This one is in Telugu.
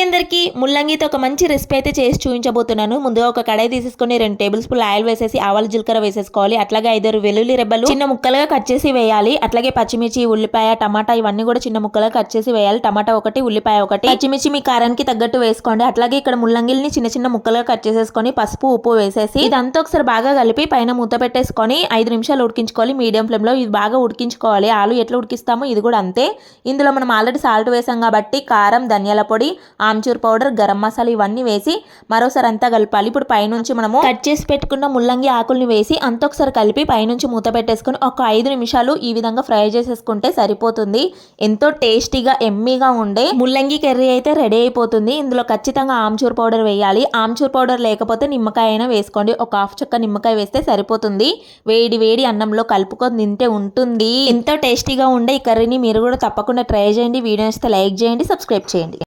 అందరికీ ముల్లంగితో ఒక మంచి రెసిపీ అయితే చేసి చూపించబోతున్నాను. ముందుగా ఒక కడాయి తీసేసుకొని 2 టేబుల్ స్పూన్ ఆయిల్ వేసేసి ఆవాలు జీలకర్ర వేసేసుకోవాలి. అట్లాగే 5 వెల్లుల్లి రెబ్బలు చిన్న ముక్కలుగా కట్ చేసి వేయాలి. అట్లాగే పచ్చిమిర్చి, ఉల్లిపాయ, టమాటా ఇవన్నీ కూడా చిన్న ముక్కలుగా కట్ చేసి వేయాలి. టమాటా ఒకటి, ఉల్లిపాయ ఒకటి, పచ్చిమిర్చి మీ కారానికి తగ్గట్టు వేసుకోండి. అట్లాగే ఇక్కడ ముల్లంగిల్ని చిన్న చిన్న ముక్కలుగా కట్ చేసేసుకొని పసుపు, ఉప్పు వేసేసి ఇదంతా ఒకసారి బాగా కలిపి పైన మూత పెట్టేసుకొని 5 నిమిషాలు ఉడికించుకోవాలి. మీడియం ఫ్లేమ్ లో ఇది బాగా ఉడికించుకోవాలి. ఆలు ఎట్లా ఉడికిస్తామో ఇది కూడా అంతే. ఇందులో మనం ఆల్రెడీ సాల్ట్ వేసాం కాబట్టి కారం, ధనియాల పొడి, ఆమ్చూర్ పౌడర్, గరం మసాలా ఇవన్నీ వేసి మరోసారి అంతా కలపాలి. ఇప్పుడు పైనుంచి మనము కట్ చేసి పెట్టుకున్న ముల్లంగి ఆకుల్ని వేసి అంత ఒకసారి కలిపి పైనుంచి మూత పెట్టేసుకుని ఒక 5 నిమిషాలు ఈ విధంగా ఫ్రై చేసేసుకుంటే సరిపోతుంది. ఎంతో టేస్టీగా ఎమ్మీగా ఉండే ముల్లంగి కర్రీ అయితే రెడీ అయిపోతుంది. ఇందులో ఖచ్చితంగా ఆమ్చూర్ పౌడర్ వేయాలి. ఆమ్చూర్ పౌడర్ లేకపోతే నిమ్మకాయ అయినా వేసుకోండి. ఒక హాఫ్ చుక్క నిమ్మకాయ వేస్తే సరిపోతుంది. వేడి వేడి అన్నంలో కలుపుకొని తింటే ఉంటుంది. ఎంతో టేస్టీగా ఉండే ఈ కర్రీని మీరు కూడా తప్పకుండా ట్రై చేయండి. వీడియో ఇస్తే లైక్ చేయండి, సబ్స్క్రైబ్ చేయండి.